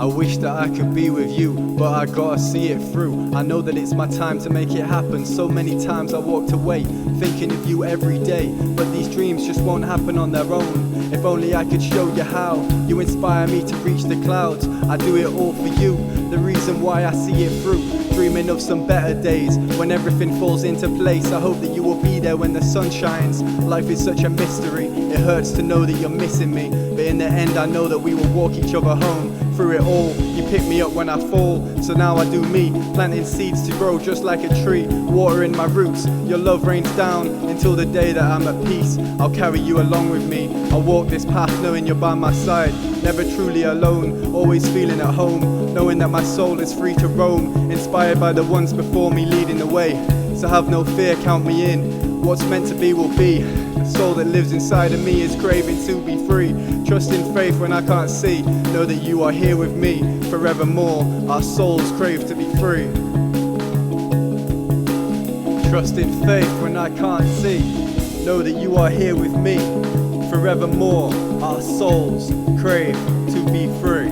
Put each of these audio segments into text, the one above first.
I wish that I could be with you, but I gotta see it through. I know that it's my time to make it happen. So many times I walked away, thinking of you every day, but these dreams just won't happen on their own. If only I could show you how. You inspire me to reach the clouds. I do it all for you, the reason why I see it through. Dreaming of some better days, when everything falls into place. I hope that you will be there when the sun shines. Life is such a mystery, it hurts to know that you're missing me, but in the end I know that we will walk each other home. Through it all, you pick me up when I fall, so now I do me, planting seeds to grow just like a tree, watering my roots. Your love rains down until the day that I'm at peace. I'll carry you along with me, I'll walk this path knowing you're by my side. Never truly alone, always feeling at home, knowing that my soul is free to roam, inspired by the ones before me leading the way. So have no fear, count me in, what's meant to be will be. The soul that lives inside of me is craving to be free. Trust in faith when I can't see, know that you are here with me forevermore. Our souls crave to be free. Trust in faith when I can't see, know that you are here with me forevermore. Our souls crave to be free.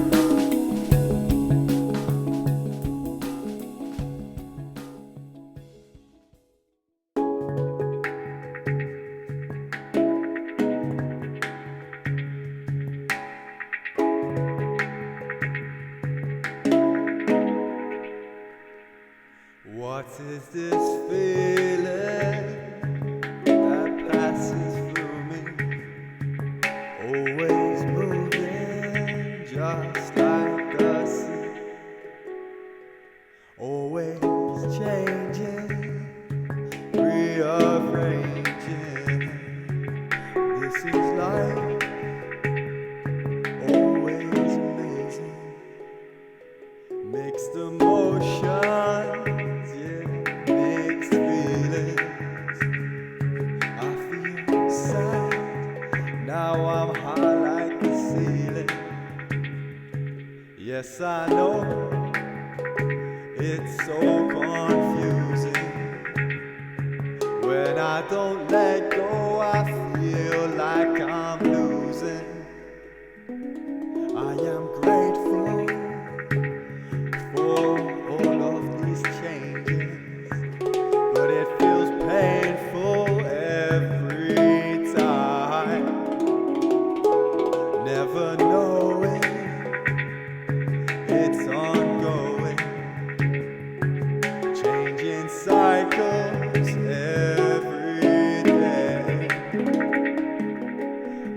What is this feeling that passes through me? Always moving just like the sea, always changing, rearranging. This is life, always amazing, mixed emotions. Now I'm high like the ceiling. Yes, I know it's so confusing. When I don't let go, I feel like I'm losing. I am grateful for all of these changes, but it feels painful every time. Never knowing it's ongoing, changing cycles every day.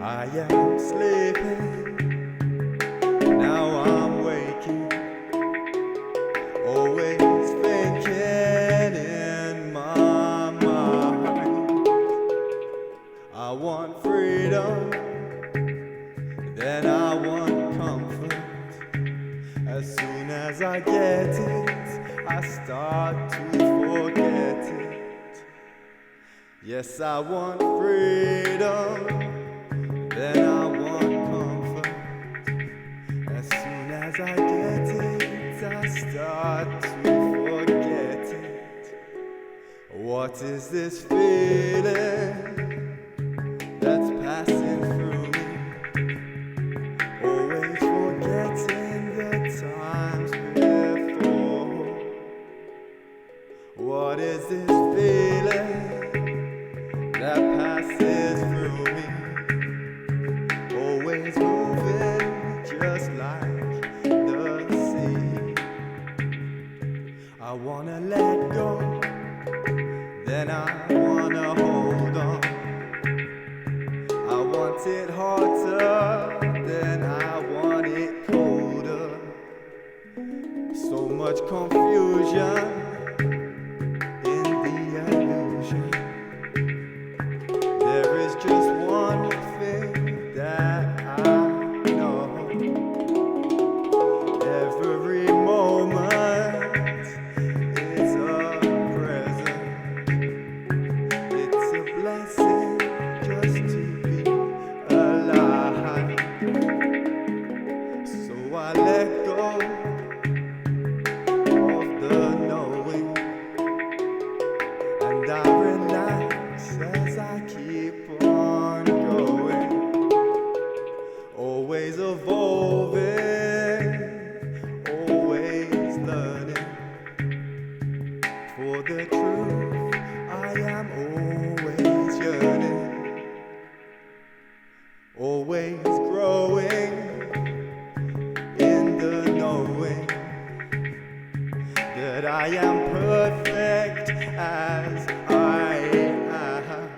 I am sleeping, now I'm waking, always thinking in my mind. I want freedom, then I want comfort. As soon as I get it, I start to forget it. Yes, I want freedom, then I want comfort. As soon as I get it, I start to forget it. What is this feeling that's passing through me? Always forgetting the times before. What is this feeling that passes through me? Always moving just like the sea. I wanna let go, then I wanna hold on. I want it harder, then I want it colder. So much confusion in the illusion. There is just one thing that I know. Every moment is a present. It's a blessing just to be alive. always growing in the knowing that I am perfect as I am,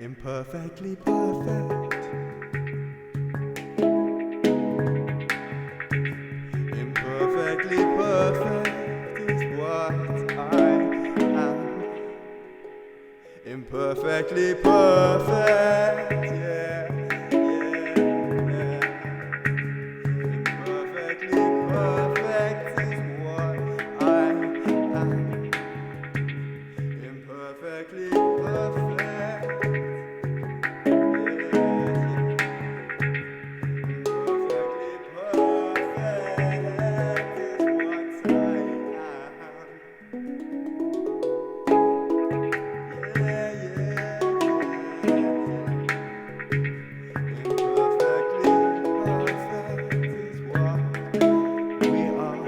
imperfectly perfect, imperfectly perfect is what I am, imperfectly perfect, yeah, yeah, yeah. Imperfectly perfect is what I am, imperfectly perfect, yeah, yeah. Imperfectly perfect is what I am, yeah, yeah, yeah. Imperfectly perfect is what we are.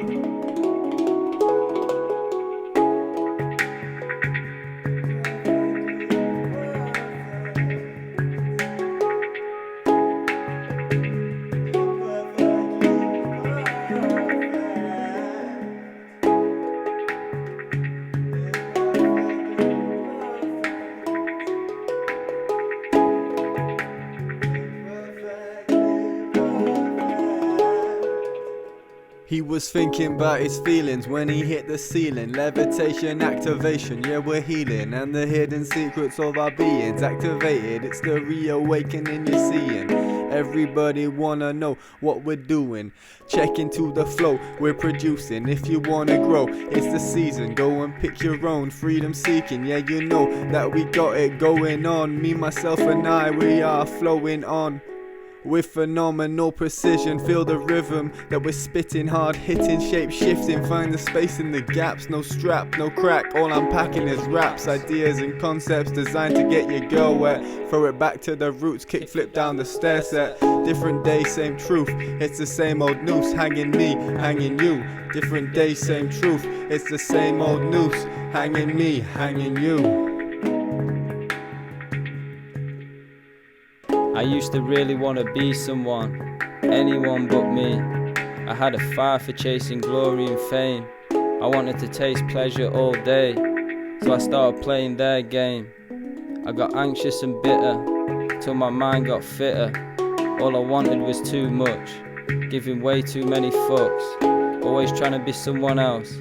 He was thinking about his feelings when he hit the ceiling. Levitation, activation, yeah, we're healing. And the hidden secrets of our beings activated. It's the reawakening you're seeing. Everybody wanna know what we're doing. Check into the flow we're producing. If you wanna grow, it's the season. Go and pick your own freedom seeking. Yeah, you know that we got it going on. Me, myself and I, we are flowing on with phenomenal precision. Feel the rhythm that we're spitting, hard hitting, shape shifting. Find the space in the gaps, no strap, no crack. All I'm packing is raps, ideas and concepts designed to get your girl wet. Throw it back to the roots, kick flip down the stair set. Different day, same truth, it's the same old noose. Hanging me, hanging you. Different day, same truth, it's the same old noose. Hanging me, hanging you. I used to really want to be someone, anyone but me. I had a fire for chasing glory and fame. I wanted to taste pleasure all day, so I started playing their game. I got anxious and bitter, till my mind got fitter. All I wanted was too much, giving way too many fucks. Always trying to be someone else,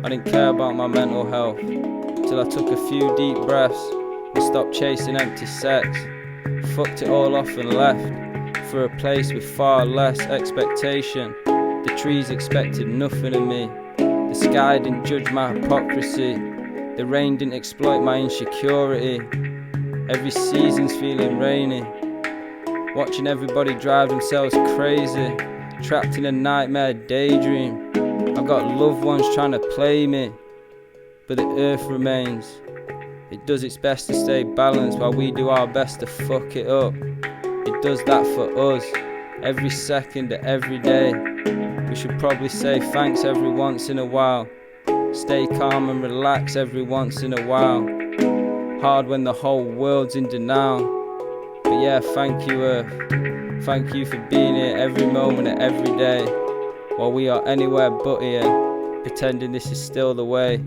I didn't care about my mental health. Till I took a few deep breaths and stopped chasing empty sex. Fucked it all off and left for a place with far less expectation. The trees expected nothing of me. The sky didn't judge my hypocrisy. The rain didn't exploit my insecurity. Every season's feeling rainy. Watching everybody drive themselves crazy, trapped in a nightmare daydream. I've got loved ones trying to play me, but the earth remains. It does its best to stay balanced while we do our best to fuck it up. It does that for us, every second of every day. We should probably say thanks every once in a while. Stay calm and relax every once in a while. Hard when the whole world's in denial. But yeah, thank you Earth. Thank you for being here every moment of every day. While we are anywhere but here, pretending this is still the way.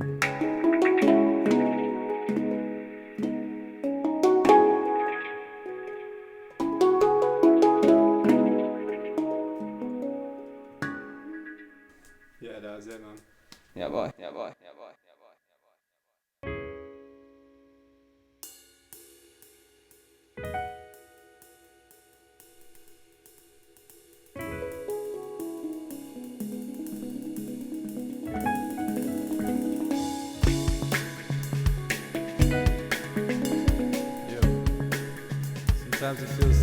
Yeah, that was it, man. Yeah, boy. Yeah, boy. Yeah, boy. Yeah, boy. Yeah. Sometimes it feels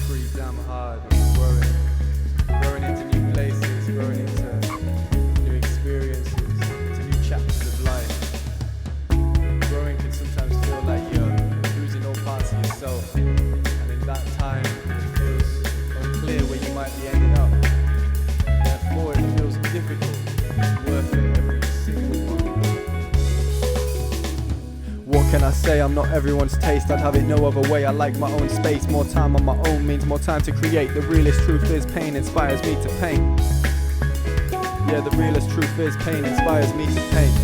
pretty damn hard growing into new places, growing into new experiences, into new chapters of life. Growing can sometimes feel like you're losing all parts of yourself, and in that time it feels unclear where you might be ending up. Therefore it feels difficult, worth it every single one. What can I say I'm not everyone's taste, I'd have it no other way. I like my own space, more time on my own means more time to create. The realest truth is pain inspires me to paint. Yeah, the realest truth is pain inspires me to paint.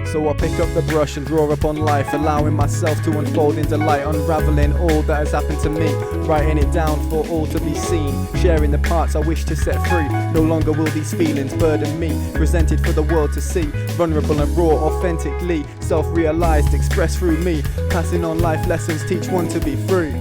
So I pick up the brush and draw upon life, allowing myself to unfold in delight, unraveling all that has happened to me, writing it down for all to be seen, sharing the parts I wish to set free. No longer will these feelings burden me, presented for the world to see, vulnerable and raw, authentically, self-realized, expressed through me, passing on life lessons, teach one to be free.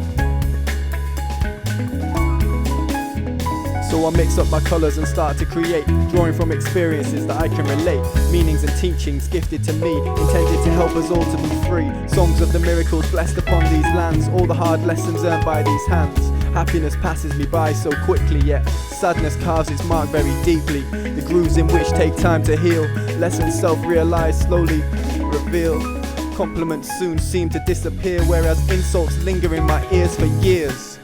So I mix up my colours and start to create, drawing from experiences that I can relate, meanings and teachings gifted to me, intended to help us all to be free. Songs of the miracles blessed upon these lands, all the hard lessons earned by these hands. Happiness passes me by so quickly, yet sadness carves its mark very deeply. The grooves in which take time to heal, lessons self-realized slowly reveal. Compliments soon seem to disappear, whereas insults linger in my ears for years.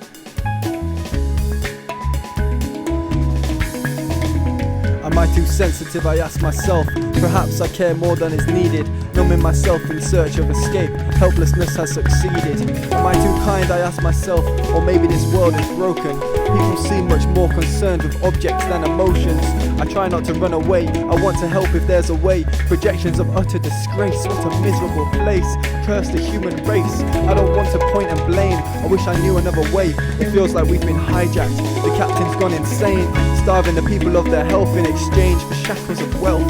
Am I too sensitive, I ask myself? Perhaps I care more than is needed, numbing myself in search of escape. Helplessness has succeeded. Am I too kind, I ask myself? Or maybe this world is broken. People seem much more concerned with objects than emotions. I try not to run away, I want to help if there's a way. Projections of utter disgrace, what a miserable place. Curse the human race, I don't want to point and blame. I wish I knew another way, it feels like we've been hijacked. The captain's gone insane, starving the people of their health in exchange for shackles of wealth.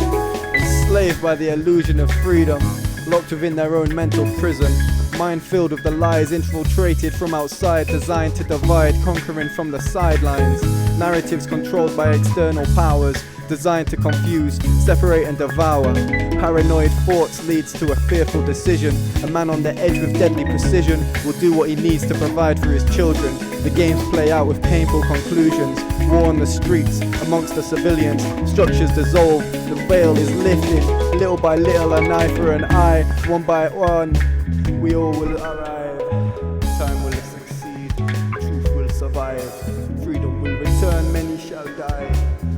Enslaved by the illusion of freedom, locked within their own mental prison. Mind filled with the lies infiltrated from outside, designed to divide, conquering from the sidelines. Narratives controlled by external powers, designed to confuse, separate and devour. Paranoid thoughts leads to a fearful decision. A man on the edge with deadly precision will do what he needs to provide for his children. The games play out with painful conclusions. War on the streets amongst the civilians. Structures dissolve, the veil is lifted. Little by little, an eye for an eye. One by one, we all will arrive. Time will succeed, truth will survive. Freedom will return, many shall die.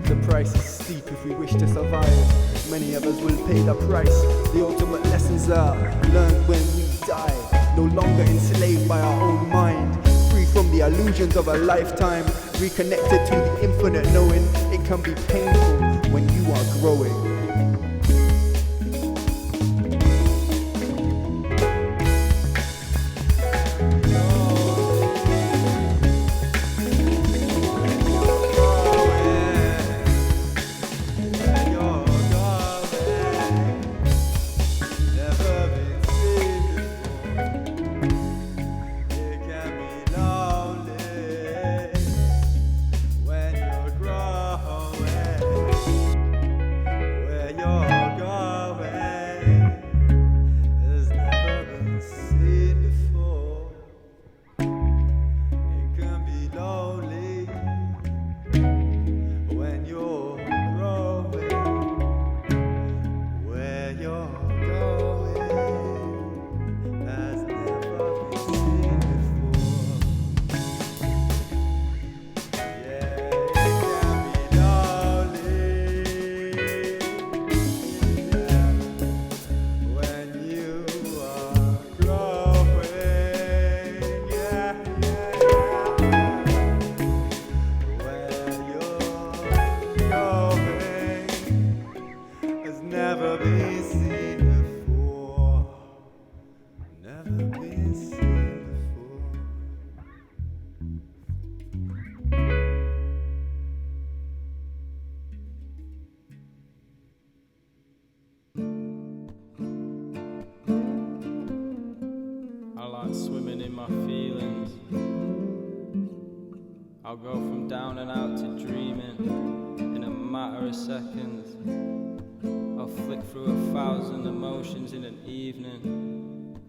The price is steep if we wish to survive. Many of us will pay the price. The ultimate lessons are learned when we die. No longer enslaved by our own mind. Free from the illusions of a lifetime. Reconnected to the infinite, knowing it can be painful when you are growing. Swimming in my feelings, I'll go from down and out to dreaming in a matter of seconds. I'll flick through 1,000 emotions in an evening.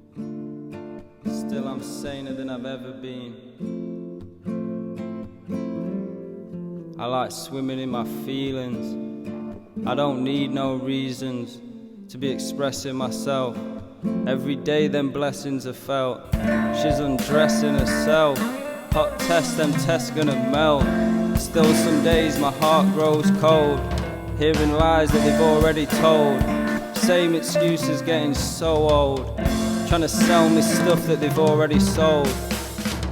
Still I'm saner than I've ever been. I like swimming in my feelings. I don't need no reasons to be expressing myself. Every day them blessings are felt. She's undressing herself. Hot test, them tests gonna melt. Still some days my heart grows cold, hearing lies that they've already told. same excuses getting so old, trying to sell me stuff that they've already sold.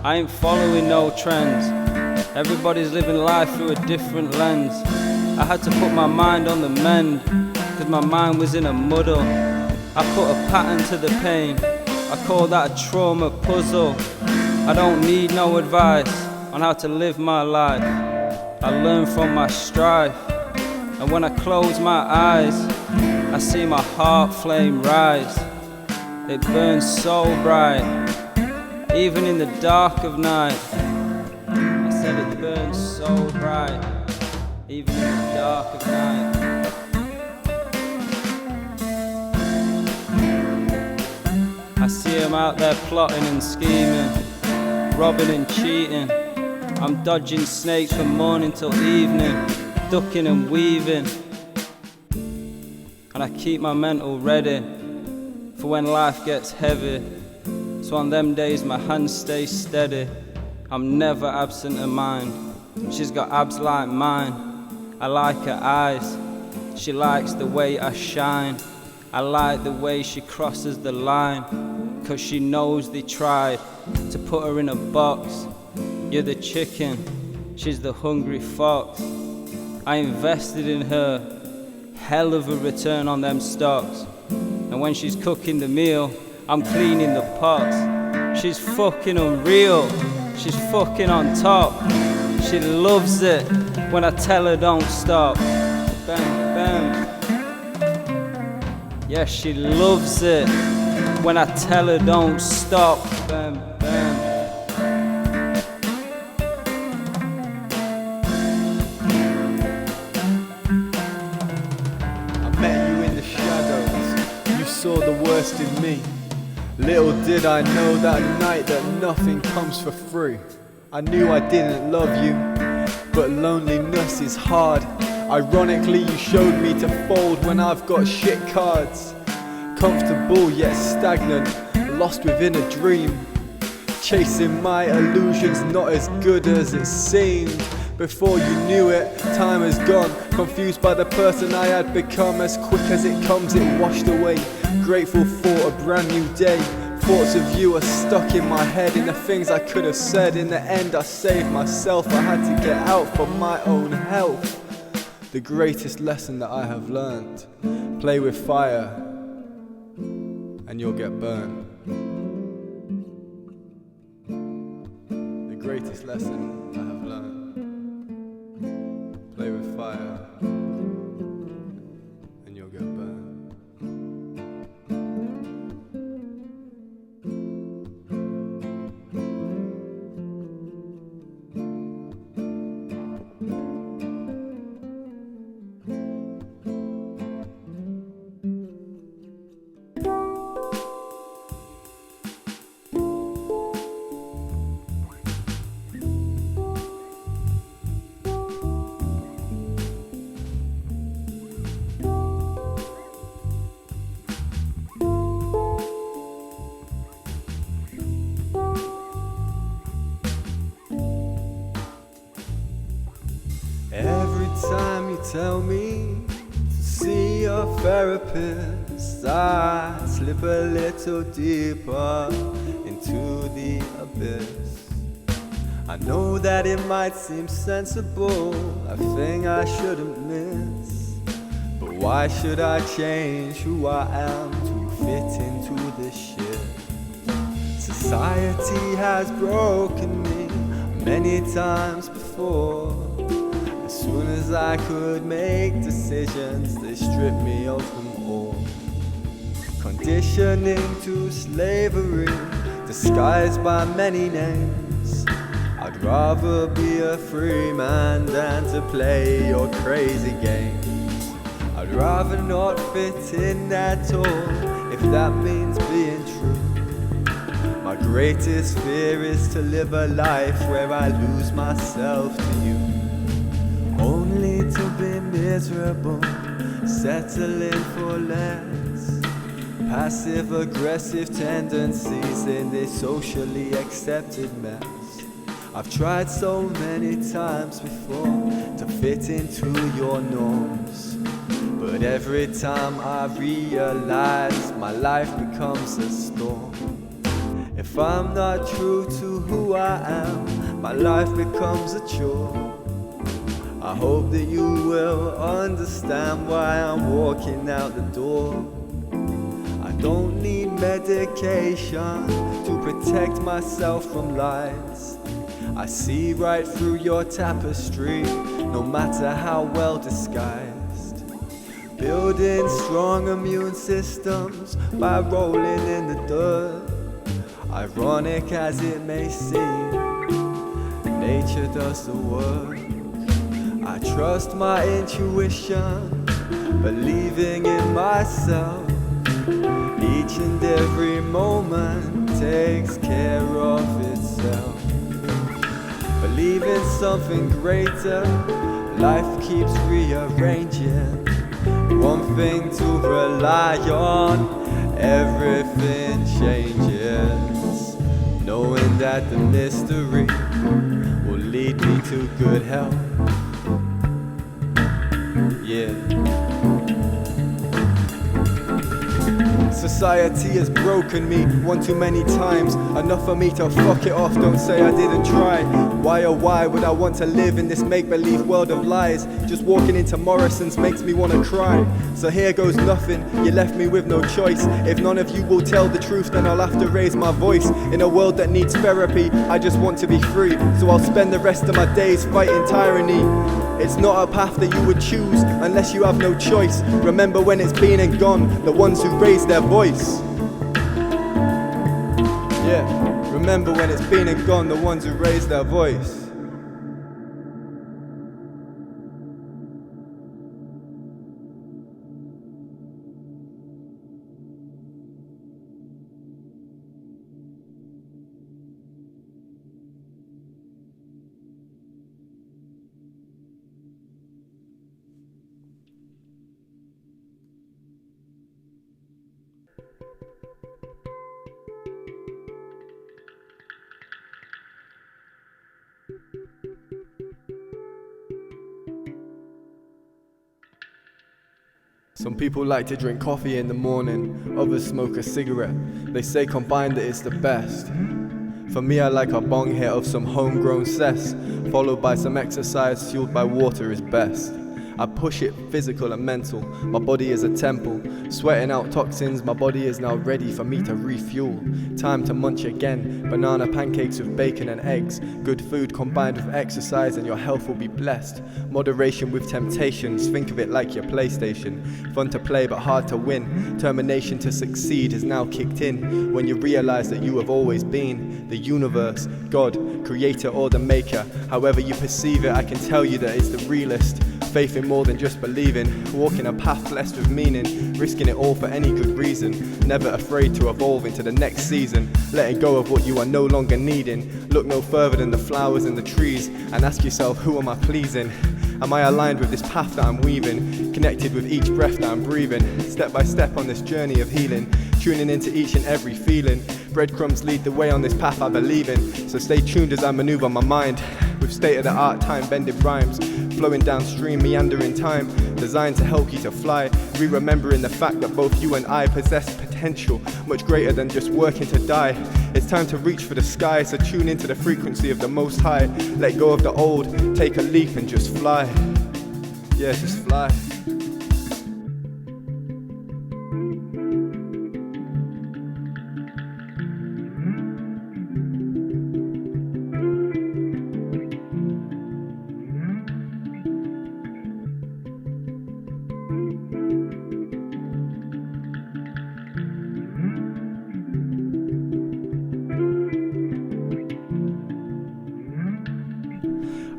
I ain't following no trends, everybody's living life through a different lens. I had to put my mind on the mend, cause my mind was in a muddle. I put a pattern to the pain, I call that a trauma puzzle. I don't need no advice on how to live my life, I learn from my strife. And when I close my eyes, I see my heart flame rise. It burns so bright, even in the dark of night. I said it burns so bright, even in the dark of night. I see them out there plotting and scheming, robbing and cheating. I'm dodging snakes from morning till evening, ducking and weaving. And I keep my mental ready for when life gets heavy. So on them days my hands stay steady, I'm never absent of mind. She's got abs like mine, I like her eyes. She likes the way I shine, I like the way she crosses the line. Cause she knows they tried to put her in a box. You're the chicken, she's the hungry fox. I invested in her, hell of a return on them stocks. And when she's cooking the meal, I'm cleaning the pots. She's fucking unreal, she's fucking on top. She loves it when I tell her don't stop. Bam, bam. Yeah, she loves it when I tell her don't stop. Bam, bam. I met you in the shadows, you saw the worst in me. Little did I know that night that nothing comes for free. I knew I didn't love you, but loneliness is hard. Ironically, you showed me to fold when I've got shit cards. Comfortable yet stagnant, lost within a dream. Chasing my illusions, not as good as it seemed. Before you knew it, time has gone. Confused by the person I had become. As quick as it comes, it washed away. Grateful for a brand new day. Thoughts of you are stuck in my head, in the things I could have said. In the end I saved myself, I had to get out for my own health. The greatest lesson that I have learned: play with fire and you'll get burned. The greatest lesson I have learned: play with fire and you'll get burned. Every time you tell me to see a therapist, I slip a little deeper into the abyss. I know that it might seem sensible, a thing I shouldn't miss. But why should I change who I am to fit into this shit? Society has broken me many times before. As soon as I could make decisions, they stripped me of them all. Conditioning to slavery, disguised by many names. I'd rather be a free man than to play your crazy games. I'd rather not fit in at all, if that means being true. My greatest fear is to live a life where I lose myself to you. Only to be miserable, settling for less. Passive-aggressive tendencies in this socially accepted mess. I've tried so many times before to fit into your norms, but But every time I realize my life becomes a storm. If I'm not true to who I am, my life becomes a chore. I hope that you will understand why I'm walking out the door. I don't need medication to protect myself from lies. I see right through your tapestry, no matter how well disguised. Building strong immune systems by rolling in the dirt. Ironic as it may seem, nature does the work. I trust my intuition, believing in myself. Each and every moment takes care of itself. Believe in something greater, life keeps rearranging. One thing to rely on, everything changes. Knowing that the mystery will lead me to good health. Yeah. Society has broken me one too many times. Enough for me to fuck it off, don't say I didn't try. Why oh why would I want to live in this make-believe world of lies? Just walking into Morrison's makes me want to cry. So here goes nothing, you left me with no choice. If none of you will tell the truth, then I'll have to raise my voice. In a world that needs therapy, I just want to be free. So I'll spend the rest of my days fighting tyranny. It's not a path that you would choose unless you have no choice. Remember when it's been and gone, the ones who raise their voice. Yeah, remember when it's been and gone, the ones who raise their voice. Some people like to drink coffee in the morning, others smoke a cigarette. They say combined that it's the best. For me, I like a bong hit of some homegrown cess, followed by some exercise fueled by water is best. I push it physical and mental, my body is a temple. Sweating out toxins, my body is now ready for me to refuel. Time to munch again, banana pancakes with bacon and eggs. Good food combined with exercise and your health will be blessed. Moderation with temptations, think of it like your PlayStation. Fun to play but hard to win. Determination to succeed has now kicked in when you realize that you have always been. The universe, God, creator or the maker. However you perceive it, I can tell you that it's the realist. Faith in more than just believing, walking a path blessed with meaning, risking it all for any good reason, never afraid to evolve into the next season, letting go of what you are no longer needing. Look no further than the flowers and the trees and ask yourself, who am I pleasing? Am I aligned with this path that I'm weaving, connected with each breath that I'm breathing, step by step on this journey of healing, tuning into each and every feeling. Breadcrumbs lead the way on this path I believe in, so stay tuned as I maneuver my mind with state-of-the-art time-bending rhymes, flowing downstream, meandering time, designed to help you to fly, re-remembering the fact that both you and I possess potential, much greater than just working to die. It's time to reach for the sky, so tune into the frequency of the Most High, let go of the old, take a leap and just fly. Yeah, just fly.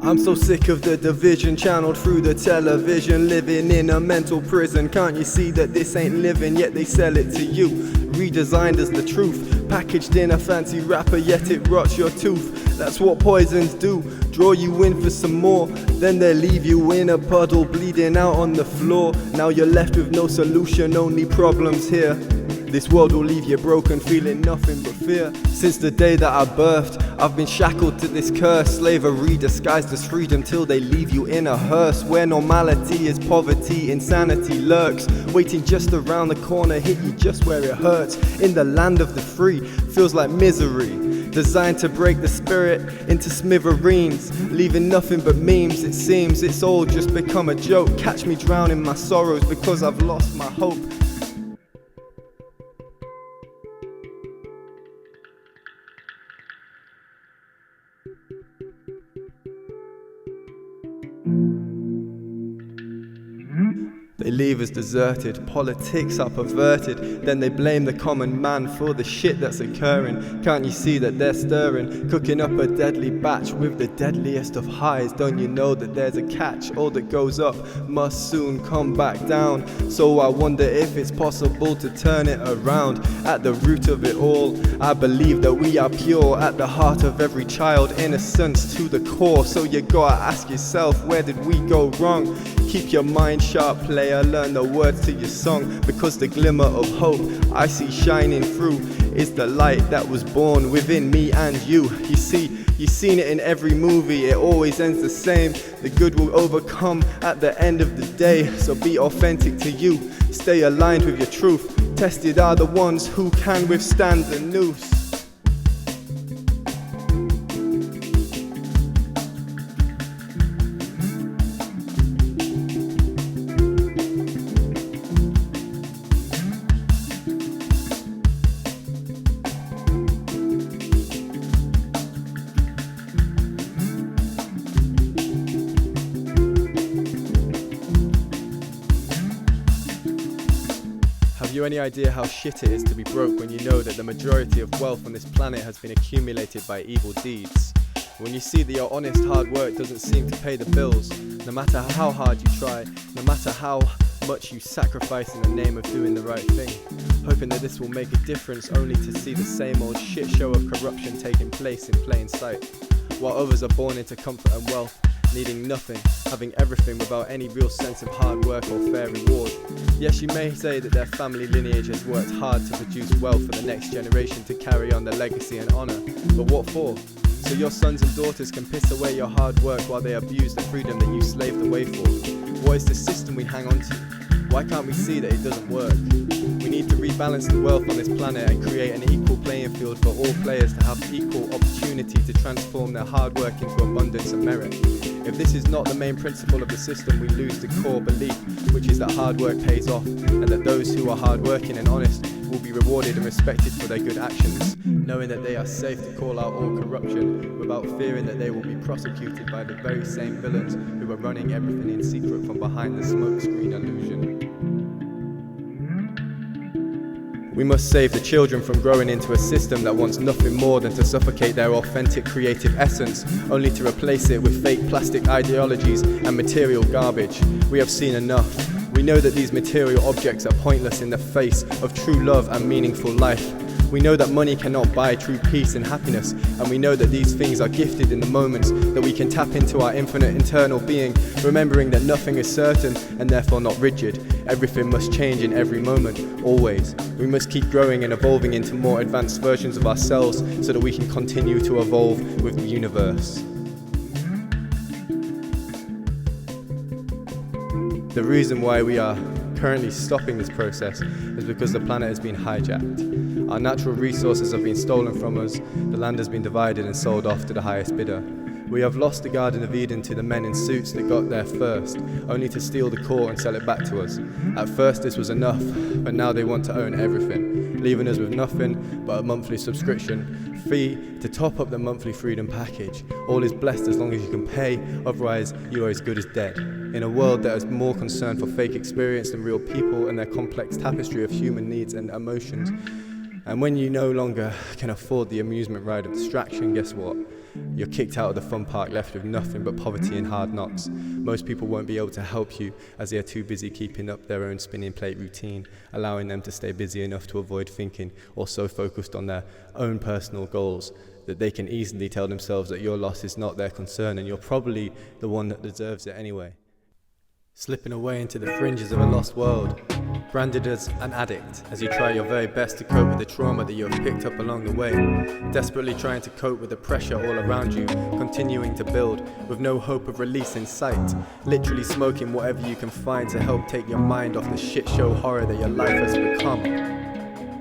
I'm so sick of the division channeled through the television, living in a mental prison. Can't you see that this ain't living, yet they sell it to you, redesigned as the truth, packaged in a fancy wrapper, yet it rots your tooth. That's what poisons do, draw you in for some more, then they leave you in a puddle bleeding out on the floor. Now you're left with no solution, only problems here. This world will leave you broken, feeling nothing but fear. Since the day that I birthed, I've been shackled to this curse. Slavery disguised as freedom till they leave you in a hearse, where normality is poverty, insanity lurks, waiting just around the corner, hit you just where it hurts. In the land of the free, feels like misery, designed to break the spirit into smithereens, leaving nothing but memes. It seems it's all just become a joke. Catch me drowning my sorrows because I've lost my hope. They leave us deserted, politics are perverted, then they blame the common man for the shit that's occurring. Can't you see that they're stirring, cooking up a deadly batch with the deadliest of highs? Don't you know that there's a catch? All that goes up must soon come back down. So I wonder if it's possible to turn it around. At the root of it all, I believe that we are pure. At the heart of every child, innocence to the core. So you gotta ask yourself, where did we go wrong? Keep your mind sharp, player, learn the words to your song, because the glimmer of hope I see shining through is the light that was born within me and you. You see, you've seen it in every movie, it always ends the same. The good will overcome at the end of the day, so be authentic to you, stay aligned with your truth. Tested are the ones who can withstand the noose. Have you any idea how shit it is to be broke when you know that the majority of wealth on this planet has been accumulated by evil deeds? When you see that your honest hard work doesn't seem to pay the bills, no matter how hard you try, no matter how much you sacrifice in the name of doing the right thing, hoping that this will make a difference, only to see the same old shit show of corruption taking place in plain sight, while others are born into comfort and wealth, needing nothing, having everything without any real sense of hard work or fair reward. Yes, you may say that their family lineage has worked hard to produce wealth for the next generation to carry on their legacy and honour, but what for? So your sons and daughters can piss away your hard work while they abuse the freedom that you slaved away for. What is the system we hang on to? Why can't we see that it doesn't work? We need to rebalance the wealth on this planet and create an equal playing field for all players to have equal opportunity to transform their hard work into abundance and merit. If this is not the main principle of the system, we lose the core belief, which is that hard work pays off, and that those who are hardworking and honest will be rewarded and respected for their good actions, knowing that they are safe to call out all corruption without fearing that they will be prosecuted by the very same villains who are running everything in secret from behind the smokescreen illusion. We must save the children from growing into a system that wants nothing more than to suffocate their authentic creative essence, only to replace it with fake plastic ideologies and material garbage. We have seen enough. We know that these material objects are pointless in the face of true love and meaningful life. We know that money cannot buy true peace and happiness, and we know that these things are gifted in the moments that we can tap into our infinite internal being, remembering that nothing is certain and therefore not rigid. Everything must change in every moment, always. We must keep growing and evolving into more advanced versions of ourselves so that we can continue to evolve with the universe. The reason why we are currently stopping this process is because the planet has been hijacked. Our natural resources have been stolen from us, the land has been divided and sold off to the highest bidder. We have lost the Garden of Eden to the men in suits that got there first, only to steal the core and sell it back to us. At first this was enough, but now they want to own everything, leaving us with nothing but a monthly subscription fee to top up the monthly freedom package. All is blessed as long as you can pay, otherwise you are as good as dead. In a world that is more concerned for fake experience than real people and their complex tapestry of human needs and emotions. And when you no longer can afford the amusement ride of distraction, guess what? You're kicked out of the fun park, left with nothing but poverty and hard knocks. Most people won't be able to help you as they are too busy keeping up their own spinning plate routine, allowing them to stay busy enough to avoid thinking, or so focused on their own personal goals that they can easily tell themselves that your loss is not their concern and you're probably the one that deserves it anyway. Slipping away into the fringes of a lost world, Branded as an addict, as you try your very best to cope with the trauma that you have picked up along the way. Desperately trying to cope with the pressure all around you, continuing to build, with no hope of release in sight. Literally smoking whatever you can find to help take your mind off the shit show horror that your life has become.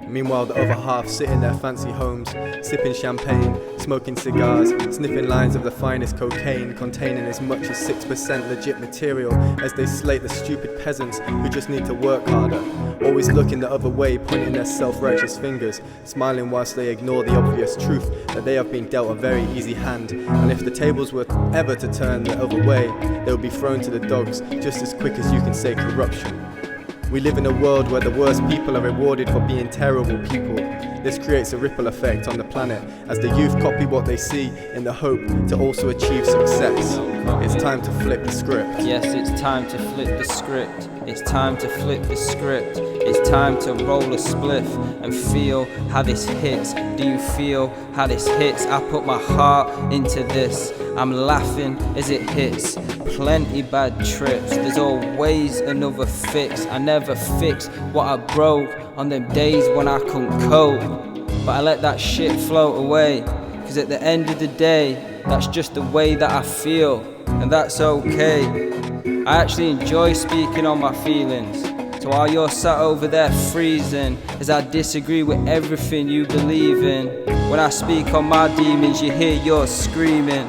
Meanwhile, the other half sit in their fancy homes, sipping champagne, smoking cigars, sniffing lines of the finest cocaine, containing as much as 6% legit material, as they slate the stupid peasants who just need to work harder. Always looking the other way, pointing their self-righteous fingers, smiling whilst they ignore the obvious truth that they have been dealt a very easy hand, and if the tables were ever to turn the other way, they will be thrown to the dogs just as quick as you can say corruption. We live in a world where the worst people are rewarded for being terrible people. This creates a ripple effect on the planet as the youth copy what they see in the hope to also achieve success. It's time to flip the script. Yes, it's time to flip the script. It's time to flip the script. It's time to roll a spliff and feel how this hits. Do you feel how this hits? I put my heart into this. I'm laughing as it hits. Plenty bad trips. There's always another fix. I never fix what I broke on them days when I couldn't cope. But I let that shit float away. Cause at the end of the day, that's just the way that I feel. And that's okay. I actually enjoy speaking on my feelings. So while you're sat over there freezing, as I disagree with everything you believe in, when I speak on my demons, you hear yours screaming.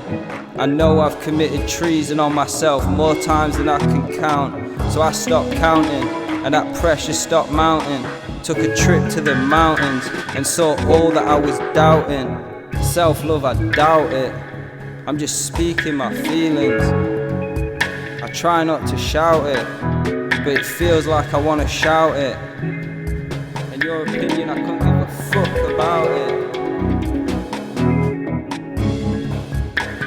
I know I've committed treason on myself more times than I can count. So I stopped counting, and that pressure stopped mounting. Took a trip to the mountains, and saw all that I was doubting. Self-love, I doubt it. I'm just speaking my feelings. I try not to shout it, but it feels like I wanna shout it. In your opinion, I couldn't give a fuck about it.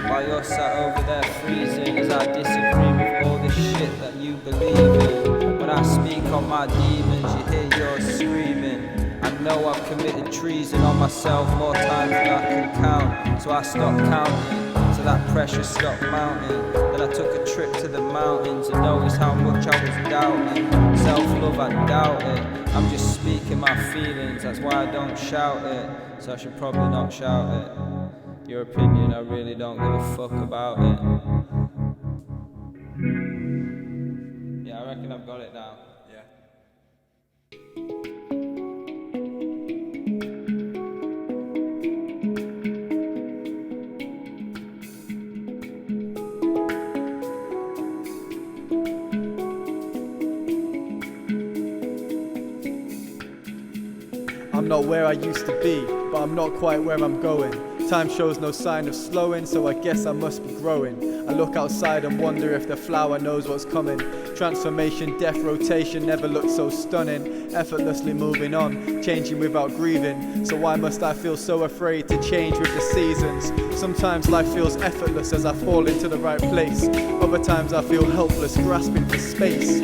While you're sat over there freezing, as I disagree with all the shit that you believe in. When I speak on my demons, you hear yours screaming. I know I've committed treason on myself more times than I can count. So I stopped counting, so that pressure stopped mounting. Then I took a trip to the mountains and noticed how much I was doubting. Self-love, I doubt it. I'm just speaking my feelings, that's why I don't shout it. So I should probably not shout it. Your opinion, I really don't give a fuck about it. Yeah, I reckon I've got it now. Yeah. I'm not where I used to be, but I'm not quite where I'm going. Time shows no sign of slowing, so I guess I must be growing. I look outside and wonder if the flower knows what's coming. Transformation, death, rotation never looked so stunning. Effortlessly moving on, changing without grieving. So why must I feel so afraid to change with the seasons? Sometimes life feels effortless as I fall into the right place. Other times I feel helpless, grasping for space.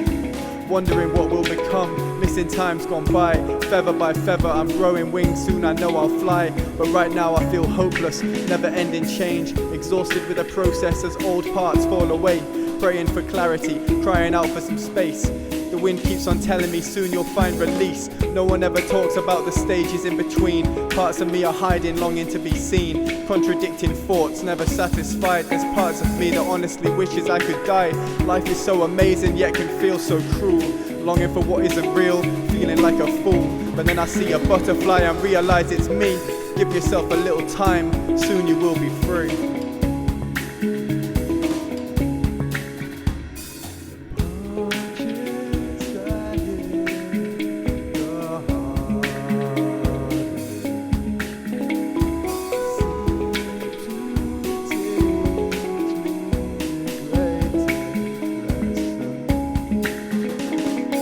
Wondering what will become, missing times gone by. Feather by feather I'm growing wings, soon I know I'll fly. But right now I feel hopeless, never ending change. Exhausted with the process as old parts fall away. Praying for clarity, crying out for some space. The wind keeps on telling me soon you'll find release. No one ever talks about the stages in between. Parts of me are hiding, longing to be seen. Contradicting thoughts, never satisfied. There's parts of me that honestly wishes I could die. Life is so amazing yet can feel so cruel. Longing for what isn't real, feeling like a fool. But then I see a butterfly and realize it's me. Give yourself a little time, soon you will be free.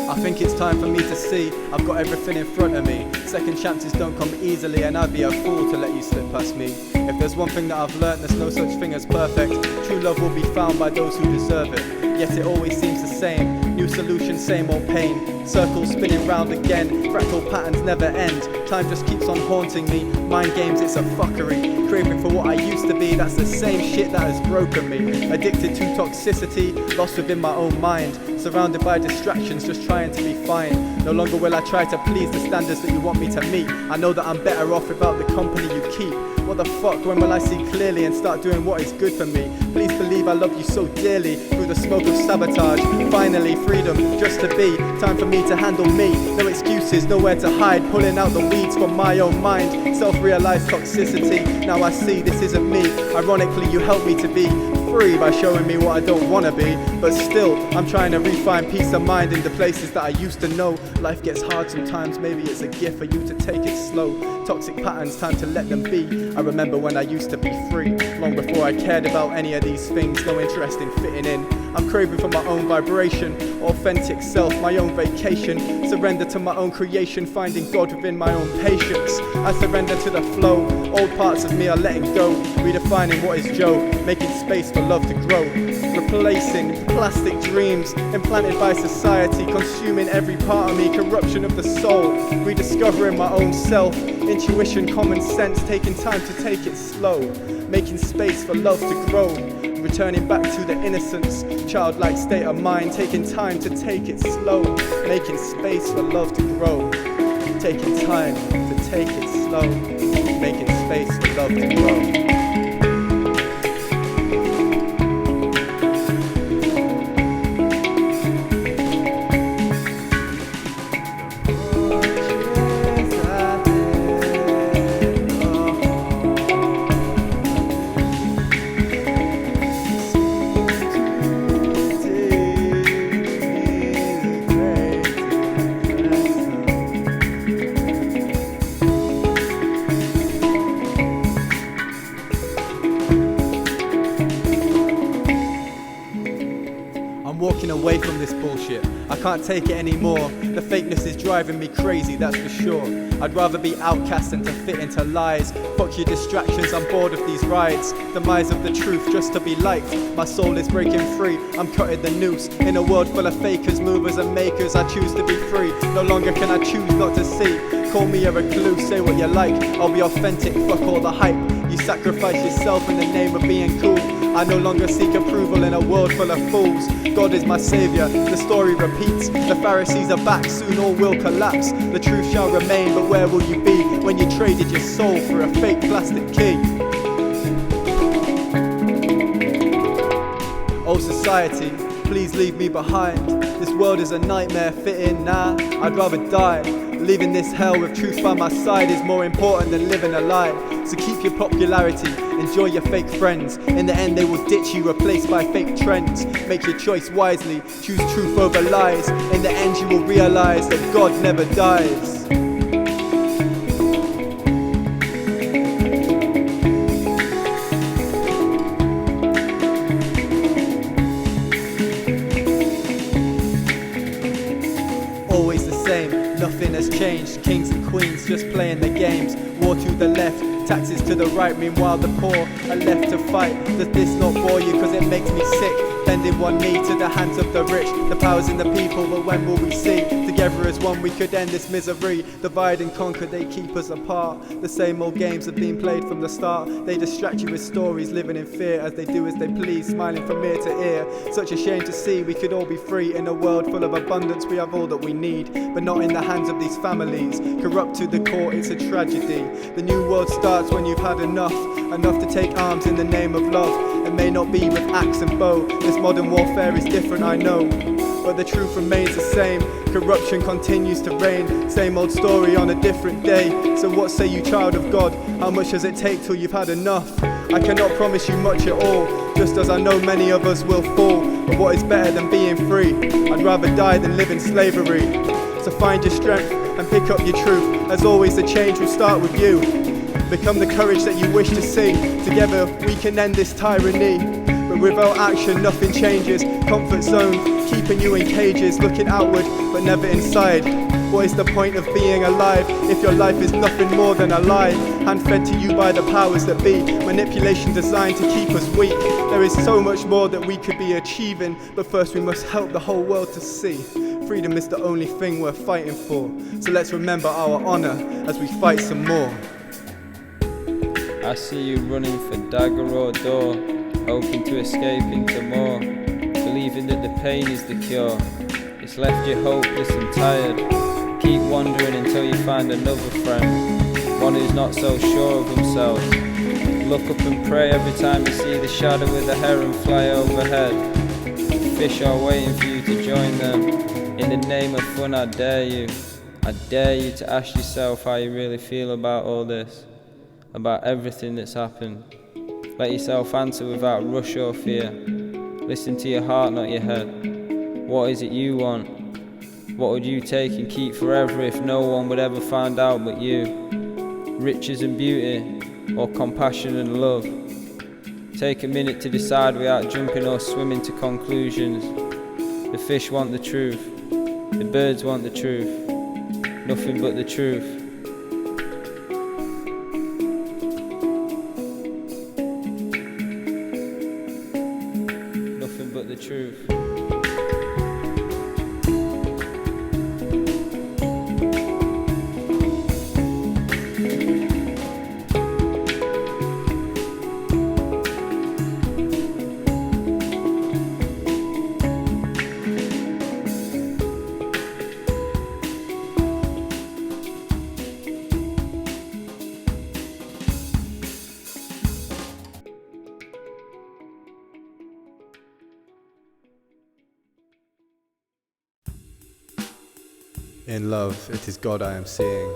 I think it's time for me to see I've got everything in front of me. Second chances don't come easily, and I'd be a fool to let you slip past me. If there's one thing that I've learnt, there's no such thing as perfect. True love will be found by those who deserve it. Yet it always seems the same. New solution, same old pain. Circles spinning round again. Fractal patterns never end. Time just keeps on haunting me. Mind games, it's a fuckery. Craving for what I used to be, that's the same shit that has broken me. Addicted to toxicity, lost within my own mind. Surrounded by distractions, just trying to be fine. No longer will I try to please the standards that you want me to meet. I know that I'm better off without the company you keep. What the fuck, when will I see clearly and start doing what is good for me? Please believe I love you so dearly. Through the smoke of sabotage, finally freedom, just to be. Time for me to handle me. No excuses, nowhere to hide. Pulling out the weeds from my own mind. Self-realized toxicity, now I see this isn't me. Ironically, you help me to be free by showing me what I don't wanna be. But still, I'm trying to refine peace of mind in the places that I used to know. Life gets hard sometimes, maybe it's a gift for you to take it slow. Toxic patterns, time to let them be. I remember when I used to be free, long before I cared about any of these things. No interest in fitting in. I'm craving for my own vibration, authentic self, my own vacation. Surrender to my own creation, finding God within my own patience. I surrender to the flow, old parts of me are letting go. Redefining what is Joe, making space for love to grow. Replacing plastic dreams implanted by society, consuming every part of me, corruption of the soul. Rediscovering my own self, intuition, common sense, taking time to take it slow. Making space for love to grow. Returning back to the innocence, childlike state of mind, taking time to take it slow. Making space for love to grow. Taking time to take it slow. Making space for love to grow. Walking away from this bullshit, I can't take it anymore. The fakeness is driving me crazy, that's for sure. I'd rather be outcast than to fit into lies. Fuck your distractions, I'm bored of these rides. Demise of the truth just to be liked. My soul is breaking free, I'm cutting the noose. In a world full of fakers, movers and makers, I choose to be free. No longer can I choose not to see. Call me a recluse, say what you like, I'll be authentic, fuck all the hype. You sacrifice yourself in the name of being cool. I no longer seek approval in a world full of fools. God is my savior, the story repeats. The Pharisees are back, soon all will collapse. The truth shall remain, but where will you be when you traded your soul for a fake plastic key? Oh society, please leave me behind. This world is a nightmare fitting, nah, I'd rather die. Leaving this hell with truth by my side is more important than living a lie. So keep your popularity, enjoy your fake friends. In the end they will ditch you, replaced by fake trends. Make your choice wisely, choose truth over lies. In the end you will realize that God never dies. Always the same, nothing has changed. Kings and queens just playing the games. War to the left, taxes to the right. Meanwhile the poor are left to fight. Does this not bore you? Cause it makes me sick. Bending one knee to the hands of the rich. The power's in the people, but when will we see? Together as one we could end this misery. Divide and conquer, they keep us apart. The same old games have been played from the start. They distract you with stories, living in fear as they do as they please, smiling from ear to ear. Such a shame to see, we could all be free. In a world full of abundance we have all that we need, but not in the hands of these families. Corrupt to the core, it's a tragedy. The new world starts when you've had enough. Enough to take arms in the name of love. It may not be with axe and bow. This modern warfare is different, I know, but the truth remains the same. Corruption continues to reign. Same old story on a different day. So what say you, child of God? How much does it take till you've had enough? I cannot promise you much at all, just as I know many of us will fall. But what is better than being free? I'd rather die than live in slavery. So find your strength and pick up your truth. As always, the change will start with you. Become the courage that you wish to see. Together we can end this tyranny. But without action nothing changes. Comfort zone, keeping you in cages. Looking outward but never inside. What is the point of being alive if your life is nothing more than a lie? Hand-fed to you by the powers that be. Manipulation designed to keep us weak. There is so much more that we could be achieving, but first we must help the whole world to see. Freedom is the only thing worth fighting for. So let's remember our honor as we fight some more. I see you running for dagger or door, hoping to escape into more, believing that the pain is the cure. It's left you hopeless and tired. Keep wandering until you find another friend, one who's not so sure of themselves. Look up and pray every time you see the shadow of the heron fly overhead. Fish are waiting for you to join them. In the name of fun, I dare you to ask yourself how you really feel about all this, about everything that's happened. Let yourself answer without rush or fear. Listen to your heart, not your head. What is it you want? What would you take and keep forever if no one would ever find out but you? Riches and beauty, or compassion and love? Take a minute to decide without jumping or swimming to conclusions. The fish want the truth, the birds want the truth, nothing but the truth. Nothing but the truth. In love, it is God I am seeing.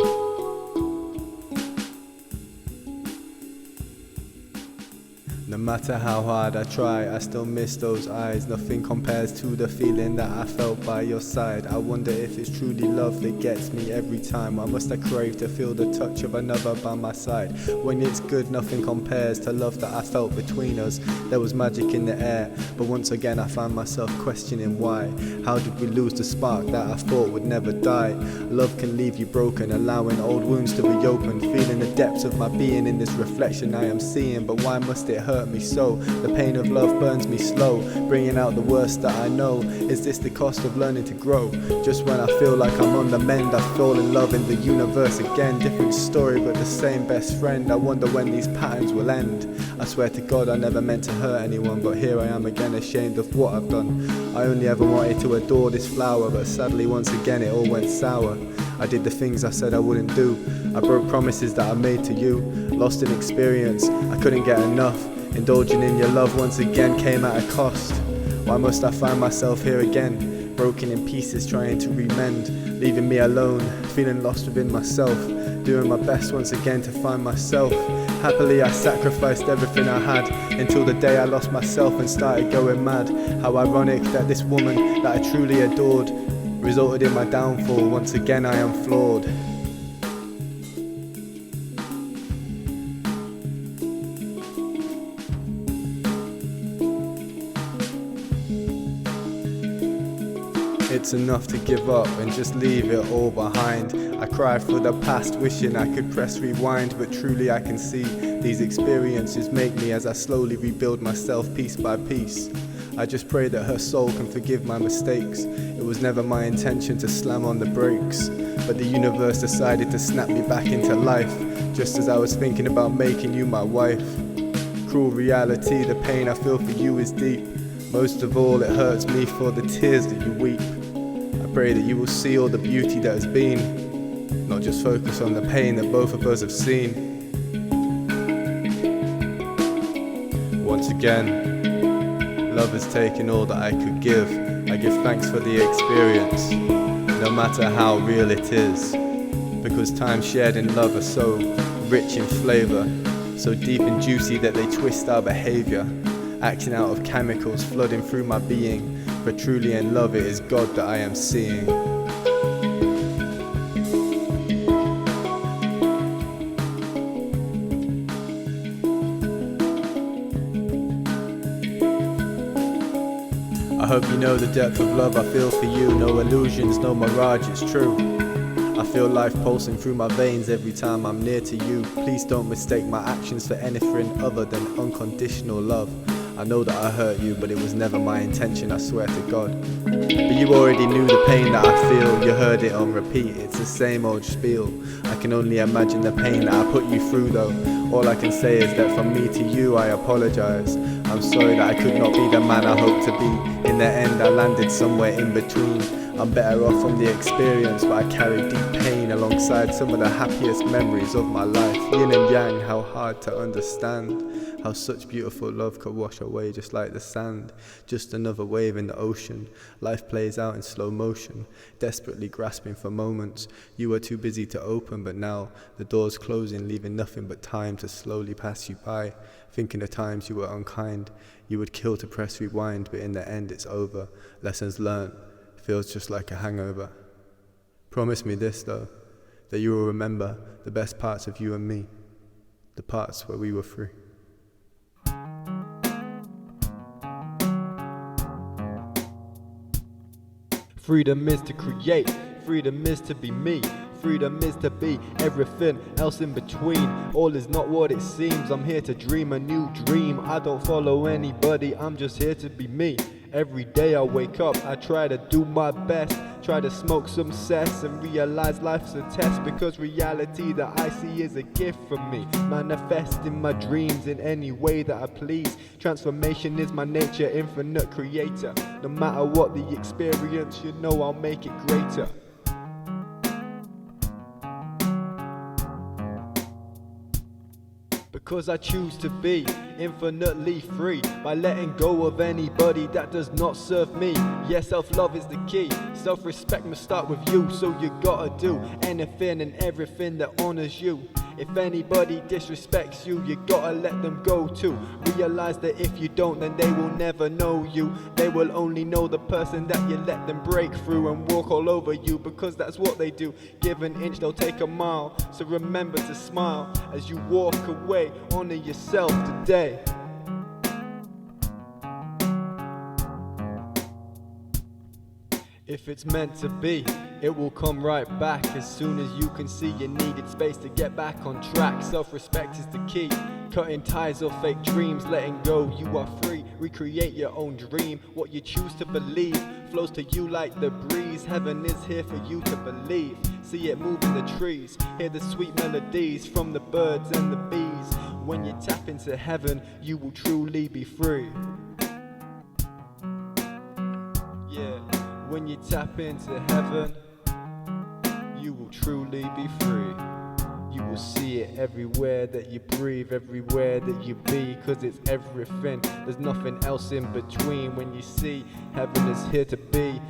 No matter how hard I try, I still miss those eyes. Nothing compares to the feeling that I felt by your side. I wonder if it's truly love that gets me every time. Why must I crave to feel the touch of another by my side? When it's good, nothing compares to love that I felt between us. There was magic in the air, but once again I find myself questioning why. How did we lose the spark that I thought would never die? Love can leave you broken, allowing old wounds to reopen. Feeling the depths of my being in this reflection I am seeing, but why must it hurt me so? The pain of love burns me slow, bringing out the worst that I know. Is this the cost of learning to grow? Just when I feel like I'm on the mend, I fall in love in the universe again. Different story but the same best friend. I wonder when these patterns will end. I swear to God I never meant to hurt anyone, but here I am again ashamed of what I've done. I only ever wanted to adore this flower, but sadly once again it all went sour. I did the things I said I wouldn't do. I broke promises that I made to you. Lost in experience, I couldn't get enough. Indulging in your love once again came at a cost. Why must I find myself here again? Broken in pieces trying to remend, leaving me alone, feeling lost within myself. Doing my best once again to find myself. Happily I sacrificed everything I had, until the day I lost myself and started going mad. How ironic that this woman that I truly adored resulted in my downfall. Once again I am flawed. It's enough to give up and just leave it all behind. I cry for the past, wishing I could press rewind, but truly I can see these experiences make me as I slowly rebuild myself piece by piece. I just pray that her soul can forgive my mistakes. It was never my intention to slam on the brakes, but the universe decided to snap me back into life, just as I was thinking about making you my wife. Cruel reality, the pain I feel for you is deep. Most of all, it hurts me for the tears that you weep. I pray that you will see all the beauty that has been, not just focus on the pain that both of us have seen. Once again, love has taken all that I could give. I give thanks for the experience, no matter how real it is, because time shared in love are so rich in flavor, so deep and juicy that they twist our behavior, acting out of chemicals flooding through my being. For truly in love it is God that I am seeing. I hope you know the depth of love I feel for you. No illusions, no mirage, it's true. I feel life pulsing through my veins every time I'm near to you. Please don't mistake my actions for anything other than unconditional love. I know that I hurt you, but it was never my intention, I swear to God. But you already knew the pain that I feel, you heard it on repeat, it's the same old spiel. I can only imagine the pain that I put you through though. All I can say is that from me to you I apologise. I'm sorry that I could not be the man I hoped to be. In the end I landed somewhere in between. I'm better off from the experience, but I carry deep pain alongside some of the happiest memories of my life. Yin and yang, how hard to understand. How such beautiful love could wash away just like the sand. Just another wave in the ocean. Life plays out in slow motion, desperately grasping for moments. You were too busy to open, but now the door's closing, leaving nothing but time to slowly pass you by. Thinking the times you were unkind, you would kill to press rewind, but in the end it's over. Lessons learnt. Feels just like a hangover. Promise me this though, that you will remember the best parts of you and me, the parts where we were free. Freedom is to create, freedom is to be me. Freedom is to be everything else in between. All is not what it seems. I'm here to dream a new dream. I don't follow anybody, I'm just here to be me. Every day I wake up, I try to do my best. Try to smoke some cess and realize life's a test. Because reality that I see is a gift from me. Manifesting my dreams in any way that I please. Transformation is my nature, infinite creator. No matter what the experience, you know I'll make it greater. Because I choose to be infinitely free by letting go of anybody that does not serve me. Yeah, self-love is the key. Self-respect must start with you. So you gotta do anything and everything that honors you. If anybody disrespects you, you gotta let them go too. Realize that if you don't, then they will never know you. They will only know the person that you let them break through and walk all over you, because that's what they do. Give an inch, they'll take a mile. So remember to smile as you walk away. Honor yourself today. If it's meant to be, it will come right back. As soon as you can see you needed space to get back on track. Self-respect is the key. Cutting ties of fake dreams, letting go, you are free. Recreate your own dream. What you choose to believe flows to you like the breeze. Heaven is here for you to believe. See it move in the trees. Hear the sweet melodies from the birds and the bees. When you tap into heaven, you will truly be free. Yeah. When you tap into heaven, you will truly be free. You will see it everywhere that you breathe, everywhere that you be, cause it's everything. There's nothing else in between. When you see heaven is here to be,